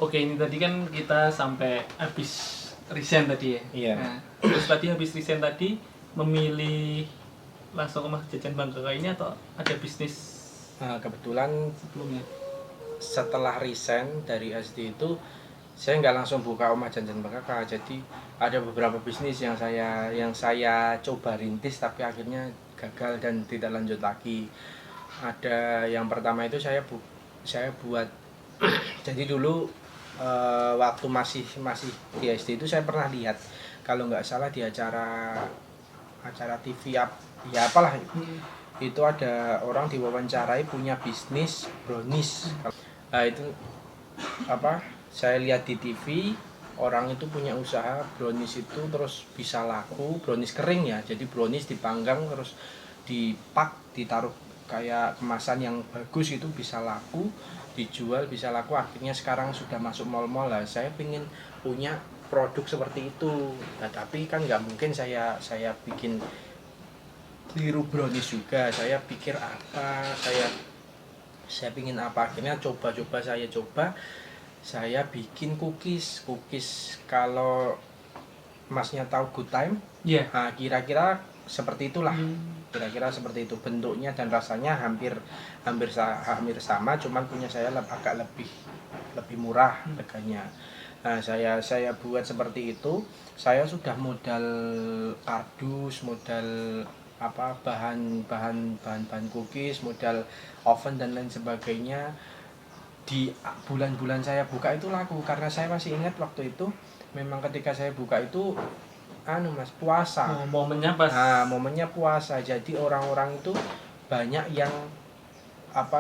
Oke, ini tadi kan kita sampai habis resign tadi ya. Iya. Nah, terus tadi habis resign tadi memilih langsung ke Mas Jajan Bangkaka ini atau ada bisnis Kebetulan sebelumnya? setelah resign dari SD itu saya nggak langsung buka Omah Jajan Bangkaka, jadi ada beberapa bisnis yang saya coba rintis tapi akhirnya gagal dan tidak lanjut lagi. Ada yang pertama itu saya buat jadi dulu waktu masih di SD itu saya pernah lihat, kalau nggak salah di acara TV ya apalah itu ada orang diwawancarai punya bisnis brownies. Nah, itu apa, saya lihat di TV orang itu punya usaha brownies itu terus bisa laku, brownies kering ya, jadi brownies dipanggang terus dipak, ditaruh kayak kemasan yang bagus, itu bisa laku, dijual bisa laku, akhirnya sekarang sudah masuk mall-mall lah. Saya pengen punya produk seperti itu. Nah, tapi kan nggak mungkin saya bikin tiru brownies juga. Saya pikir apa, saya pingin apa, akhirnya saya bikin cookies. Kalau masnya tahu Good Time, Iya. nah, kira-kira seperti itulah. Kira-kira seperti itu bentuknya dan rasanya hampir sama, cuman punya saya agak lebih murah harganya. Nah, saya buat seperti itu. Saya sudah modal kardus, modal bahan cookies, modal oven dan lain sebagainya. Di bulan-bulan saya buka itu laku, karena saya masih ingat waktu itu memang ketika saya buka itu Mas, puasa. Momennya pas. Nah, momennya puasa. Jadi orang-orang itu banyak yang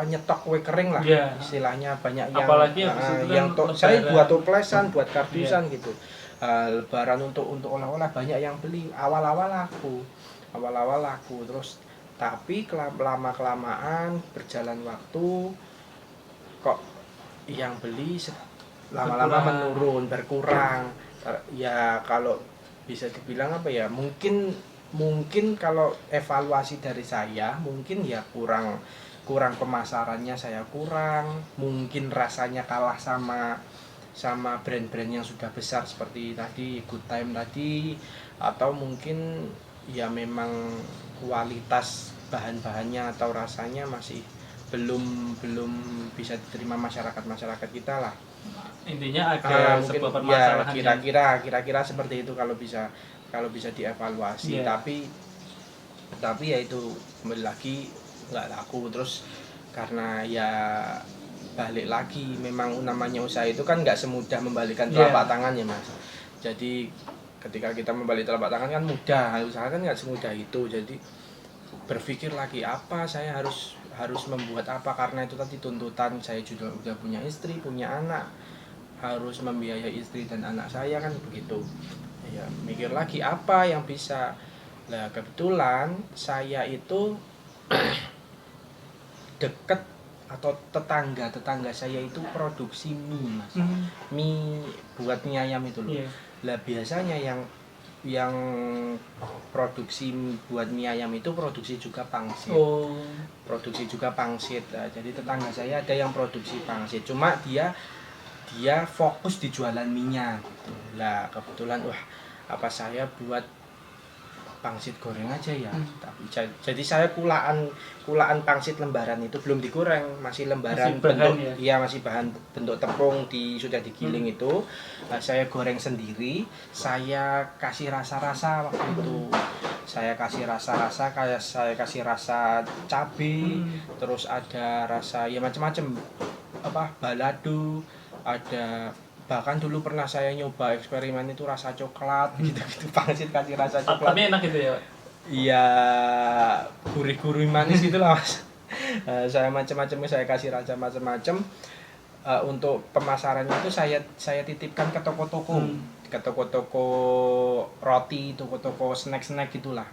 nyetok kue kering lah, istilahnya, banyak yang apalagi habis itu yang kan saya buat toplesan, buat kartusan gitu. Lebaran untuk oleh-oleh banyak yang beli. Awal-awal laku terus, tapi lama kelamaan berjalan waktu kok yang beli lama-lama berkurang. Ya kalau bisa dibilang mungkin kalau evaluasi dari saya, mungkin ya kurang pemasarannya, saya kurang, mungkin rasanya kalah sama brand-brand yang sudah besar seperti tadi Good Time tadi, atau mungkin ya memang kualitas bahan-bahannya atau rasanya masih belum bisa diterima masyarakat kita lah. Intinya ada sebuah permasalahan ya, kira-kira seperti itu kalau bisa dievaluasi. Tapi ya itu kembali lagi nggak laku terus, karena ya balik lagi, memang namanya usaha itu kan nggak semudah membalikan telapak tangan ya Mas. Jadi ketika kita membalik telapak tangan kan mudah, usaha kan nggak semudah itu. Jadi berpikir lagi saya harus membuat apa, karena itu tadi tuntutan saya juga udah punya istri, punya anak, harus membiayai istri dan anak saya kan begitu ya. Mikir lagi apa yang bisa. Nah, kebetulan saya itu deket atau tetangga saya itu produksi mie Mas. Mie buat mie ayam itu loh. Lah biasanya yang produksi buat mie ayam itu produksi juga pangsit. Nah, jadi tetangga saya ada yang produksi pangsit, cuma dia fokus di jualan minyak gitu. Lah kebetulan saya buat pangsit goreng aja ya. Tapi jadi saya kulaan pangsit lembaran itu belum digoreng, masih lembaran, masih bahan bentuk tepung sudah digiling itu. Saya goreng sendiri, saya kasih rasa-rasa waktu itu. Saya kasih rasa-rasa, kayak saya kasih rasa cabai, terus ada rasa ya macam-macam, balado, ada bahkan dulu pernah saya nyoba eksperimen itu rasa coklat gitu pangsit kasih rasa coklat. Tapi enak gitu ya Pak? Iya, gurih-gurih manis gitu lah Mas. Saya saya kasih rasa macam-macam. Untuk pemasarannya itu saya titipkan ke toko-toko, ke toko-toko roti, toko-toko snack gitulah.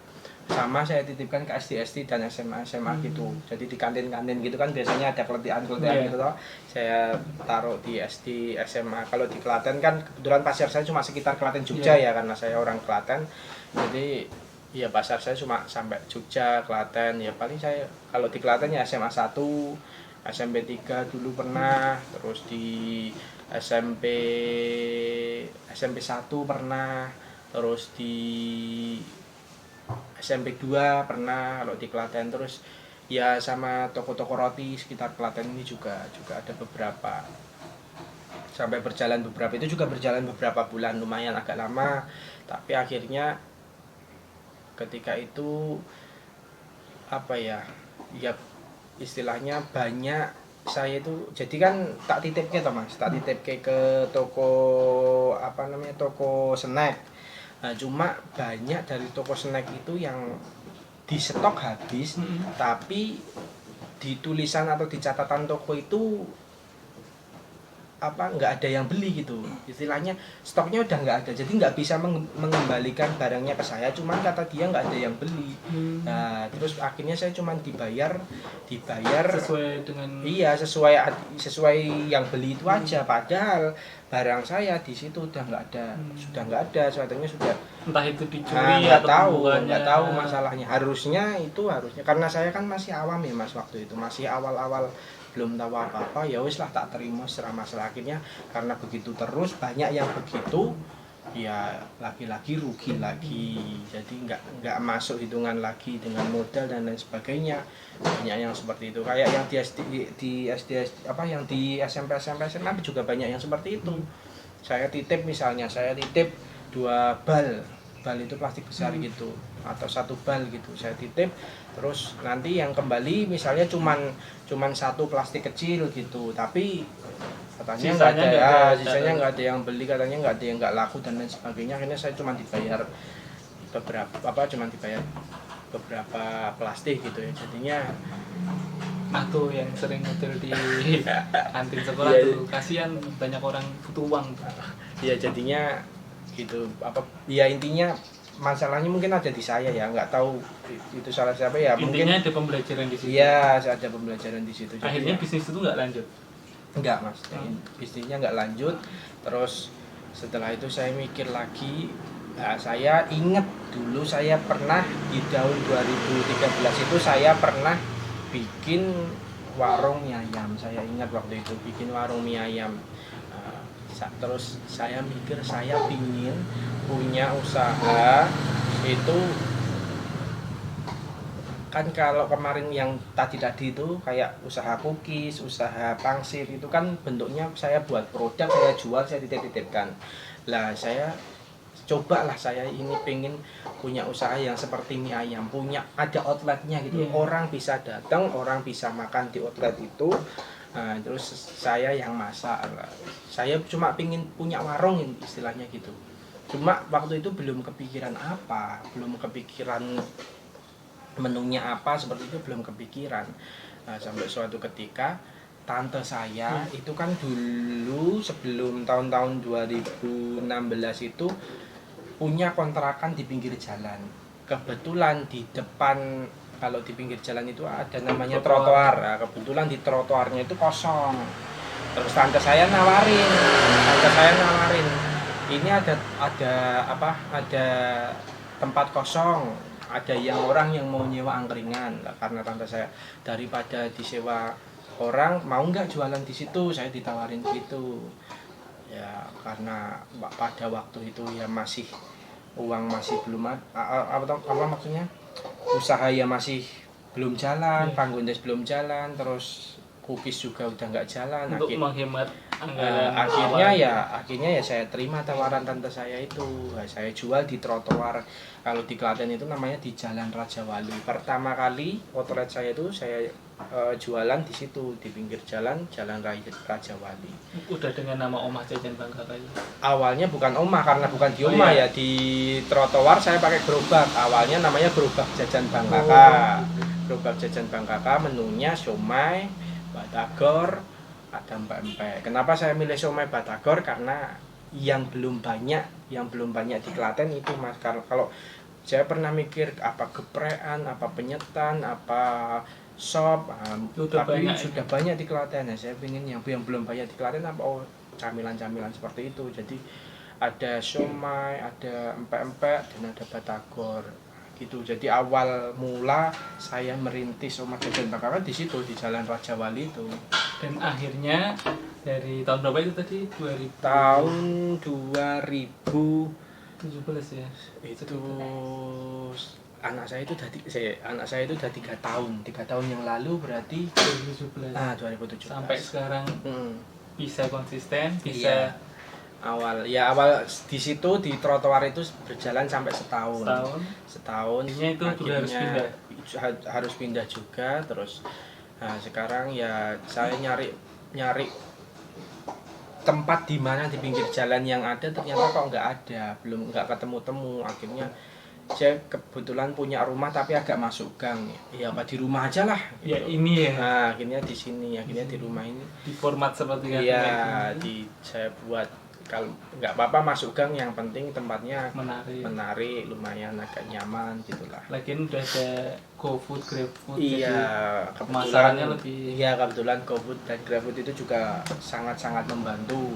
Sama saya titipkan ke SD dan SMA gitu. Jadi di kantin gitu kan biasanya ada keletihan gitu toh. Saya taruh di SD, SMA. Kalau di Klaten kan kebetulan pasar saya cuma sekitar Klaten Jogja ya, karena saya orang Klaten. Jadi ya pasar saya cuma sampai Jogja, Klaten. Ya paling saya kalau di Klaten ya SMA 1, SMP 3 dulu pernah, terus di SMP SMP 1 pernah, terus di SMP 2 pernah kalau di Klaten, terus ya sama toko-toko roti sekitar Klaten ini juga ada beberapa, sampai berjalan beberapa, itu juga berjalan beberapa bulan, lumayan agak lama, tapi akhirnya ketika itu apa ya, ya istilahnya banyak, saya itu jadi kan tak titip ke Mas, tak titip ke toko apa namanya, toko snack. Nah, cuma banyak dari toko snack itu yang di stok habis, tapi di tulisan atau di catatan toko itu apa, nggak ada yang beli gitu, istilahnya stoknya udah nggak ada, jadi nggak bisa mengembalikan barangnya ke saya, cuman kata dia nggak ada yang beli. Nah, terus akhirnya saya cuman dibayar sesuai dengan iya, sesuai yang beli itu aja, padahal barang saya di situ udah nggak ada, sudah nggak ada, sebetulnya sudah, entah itu dicuri nggak atau nggak tahu masalahnya. Harusnya karena saya kan masih awam ya Mas, waktu itu masih awal-awal, belum tahu apa-apa, ya wis lah tak terima secara masalah. Akhirnya karena begitu terus banyak yang begitu, ya lagi-lagi rugi lagi, jadi nggak masuk hitungan lagi dengan modal dan lain sebagainya. Banyak yang seperti itu, kayak yang di SD apa, yang di SMP SMA juga banyak yang seperti itu. Saya titip, misalnya saya titip 2 bal itu plastik besar gitu, atau 1 bal gitu, saya titip, terus nanti yang kembali misalnya cuman 1 plastik kecil gitu, tapi katanya sisanya nggak ada yang beli, katanya nggak ada yang nggak laku dan lain sebagainya. Akhirnya saya cuma dibayar beberapa plastik gitu ya, jadinya. Nah tuh yang sering hotel di kantin sekolah tuh, kasihan banyak orang butuh uang. Ya jadinya gitu, apa ya, intinya masalahnya mungkin ada di saya ya, nggak tahu itu salah siapa ya. Intinya mungkin ada pembelajaran di situ. iya, ada pembelajaran di situ. Akhirnya bisnis itu nggak lanjut. Enggak Mas, bisnisnya nggak lanjut. Terus setelah itu saya mikir lagi. Nah, saya ingat dulu saya pernah di tahun 2013 itu saya pernah bikin warung mie ayam. Saya ingat waktu itu bikin warung mie ayam. Terus saya mikir saya pingin punya usaha itu kan. Kalau kemarin yang tadi itu kayak usaha cookies, usaha pangsit, itu kan bentuknya saya buat produk, saya jual, saya titip-titipkan. Lah saya cobalah, saya ini pengen punya usaha yang seperti mie ayam, punya ada outletnya gitu. Orang bisa datang, orang bisa makan di outlet itu. Nah, terus saya yang masak. Saya cuma pengen punya warung istilahnya gitu. Cuma waktu itu belum kepikiran menunya apa, seperti itu belum kepikiran. Nah, sampai suatu ketika tante saya itu kan dulu sebelum tahun-tahun 2016 itu punya kontrakan di pinggir jalan. Kebetulan di depan, kalau di pinggir jalan itu ada namanya trotoar. Nah, kebetulan di trotoarnya itu kosong. Terus tante saya nawarin, ini ada tempat kosong, ada orang yang mau nyewa angkringan. Nah, karena tante saya, daripada disewa orang, mau nggak jualan di situ, saya ditawarin gitu ya. Karena pada waktu itu ya uang masih belum apa maksudnya, usaha ya masih belum jalan, Panggondes belum jalan, terus cookies juga udah nggak jalan. Untuk menghemat anggaran akhirnya ya saya terima tawaran tante saya itu. Saya jual di trotoar. Kalau di Klaten itu namanya di Jalan Raja Wali. Pertama kali outlet saya itu saya jualan di situ, di pinggir jalan Raya Raja Wali. Udah dengan nama Omah Jajan Bang Kakak itu? Awalnya bukan Omah, karena bukan di Omah ya, di trotoar saya pakai gerobak. Awalnya namanya gerobak jajan Bang Kakak. Gerobak jajan Bang Kakak, menunya siomay, batagor, ada empek-empek. Kenapa saya milih siomay batagor? Karena yang belum banyak di Klaten itu Mas. Kalau saya pernah mikir apa geprekan, apa penyetan, apa sop, tapi sudah banyak di Klaten. Nah, saya ingin yang belum banyak di Klaten apa camilan-camilan seperti itu. Jadi ada siomay, ada empek-empek, dan ada batagor gitu. Jadi awal mula saya merintis Omah Jajan Mbak Kakak di situ, di Jalan Raja Wali itu. Dan akhirnya dari tahun berapa itu tadi? 2017 Tahun 2000 ya. itu anak saya itu udah 3 tahun yang lalu, berarti 2017. 2017 Sampai sekarang bisa konsisten, iya. bisa awal di situ di trotoar itu berjalan sampai setahun. Akhirnya itu juga harus pindah juga. Terus sekarang ya saya nyari tempat di mana di pinggir jalan yang ada, ternyata kok nggak ketemu. Akhirnya saya kebetulan punya rumah tapi agak masuk gang, ya apa di rumah aja lah gitu. Ya ini ya. Nah, akhirnya di sini, di rumah ini Di format seperti iya, saya buat kalau nggak apa-apa masuk gang, yang penting tempatnya menarik, lumayan agak nyaman gitulah. Lagian udah ada GoFood, GrabFood, iya, pemasarannya lebih. Iya, kebetulan GoFood dan GrabFood itu juga sangat-sangat membantu.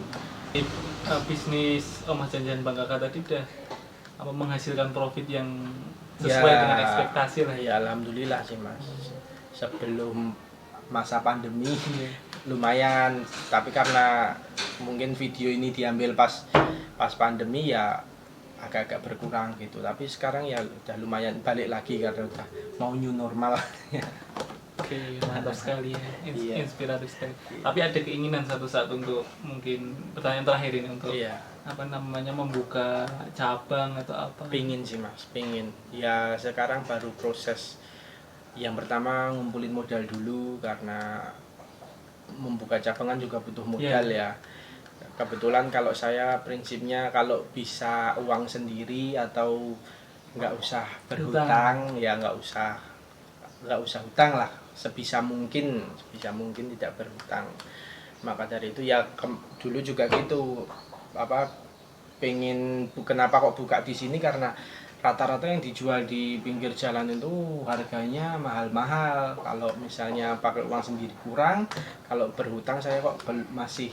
Bisnis Omah Jajan Bang Kakak tadi udah menghasilkan profit yang sesuai dengan ekspektasi lah ya. Alhamdulillah sih Mas. Sebelum masa pandemi lumayan, tapi karena mungkin video ini diambil pas pandemi ya agak-agak berkurang gitu. Tapi sekarang ya udah lumayan balik lagi karena udah mau new normal. Oke, mantap sekali ya. Inspiratif sekali. Tapi ada keinginan satu saat untuk, mungkin pertanyaan terakhir ini, untuk membuka cabang atau apa? Pingin sih Mas, pingin. Ya sekarang baru proses. Yang pertama ngumpulin modal dulu, karena membuka cabang kan juga butuh modal ya. Kebetulan kalau saya prinsipnya kalau bisa uang sendiri atau nggak usah berhutang, ya nggak usah hutang lah, sebisa mungkin tidak berhutang. Maka dari itu ya dulu juga gitu, kenapa kok buka di sini, karena rata-rata yang dijual di pinggir jalan itu harganya mahal-mahal. Kalau misalnya pakai uang sendiri kurang, kalau berhutang saya kok masih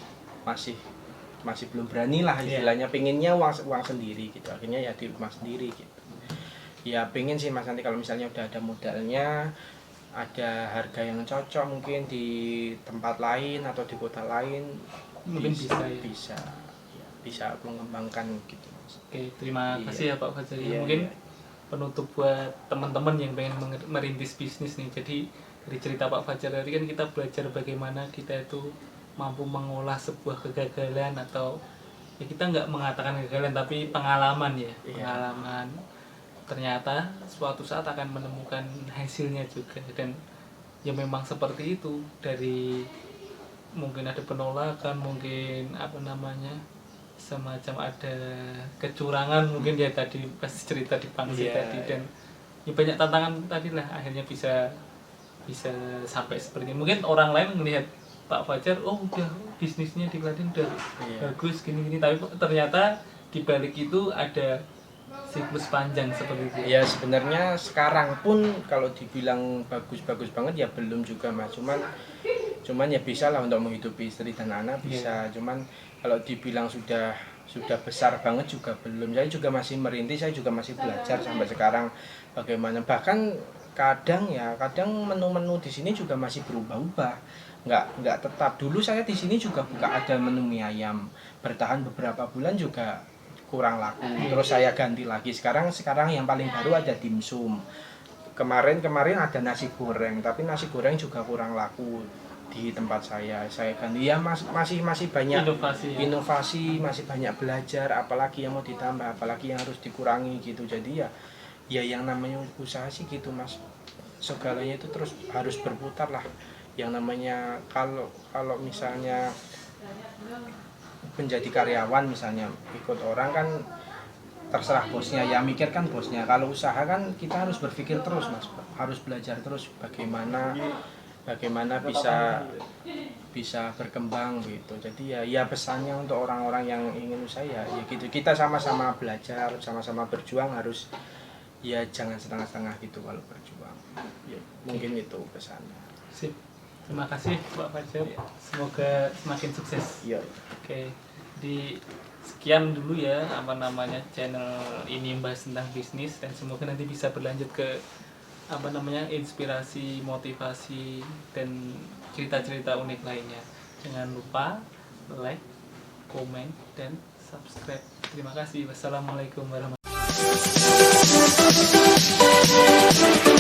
belum berani lah istilahnya. Pengennya uang sendiri gitu, akhirnya ya di rumah sendiri gitu. Ya pengen sih Mas, nanti kalau misalnya udah ada modalnya, ada harga yang cocok mungkin di tempat lain atau di kota lain, mungkin bisa mengembangkan gitu. Oke, terima kasih ya Pak Fajar. Mungkin penutup buat teman-teman yang pengen merintis bisnis nih. Jadi dari cerita Pak Fajar tadi kan kita belajar bagaimana kita itu mampu mengolah sebuah kegagalan, atau ya kita nggak mengatakan kegagalan tapi pengalaman ya. Pengalaman ternyata suatu saat akan menemukan hasilnya juga, dan ya memang seperti itu. Dari mungkin ada penolakan, mungkin semacam ada kecurangan mungkin ya, tadi pas cerita di pangsi tadi, dan ya banyak tantangan tadi lah, akhirnya bisa sampai seperti ini. Mungkin orang lain melihat Pak Fajar, oh udah bisnisnya di Klaten udah bagus gini-gini, tapi ternyata di balik itu ada siklus panjang seperti itu. Ya sebenarnya sekarang pun kalau dibilang bagus banget ya belum juga Mas. Cuman ya bisa lah untuk menghidupi istri dan anak bisa. Cuman kalau dibilang sudah besar banget juga belum. Saya juga masih merintis, saya juga masih belajar sampai sekarang bagaimana. Bahkan kadang menu-menu di sini juga masih berubah-ubah. Nggak tetap. Dulu saya di sini juga buka ada menu mie ayam, bertahan beberapa bulan juga kurang laku, terus saya ganti lagi. Sekarang yang paling baru ada dimsum. Kemarin ada nasi goreng, tapi nasi goreng juga kurang laku di tempat saya ganti. Ya masih banyak inovasi, masih banyak belajar, apalagi yang mau ditambah, apalagi yang harus dikurangi gitu. Jadi ya yang namanya usaha sih gitu Mas, segalanya itu terus harus berputar lah. Yang namanya kalau misalnya menjadi karyawan, misalnya ikut orang kan terserah bosnya, ya mikirkan bosnya. Kalau usaha kan kita harus berpikir terus Mas, harus belajar terus bagaimana bisa berkembang gitu. Jadi ya pesannya untuk orang-orang yang ingin usaha ya gitu, kita sama-sama belajar, sama-sama berjuang, harus ya jangan setengah-setengah gitu kalau berjuang ya. Mungkin itu pesannya. Sip. Terima kasih Pak Fajar. Semoga semakin sukses. Iya. Oke. Di sekian dulu ya channel ini membahas tentang bisnis, dan semoga nanti bisa berlanjut ke inspirasi, motivasi, dan cerita-cerita unik lainnya. Jangan lupa like, komen, dan subscribe. Terima kasih. Wassalamualaikum warahmatullahi wabarakatuh.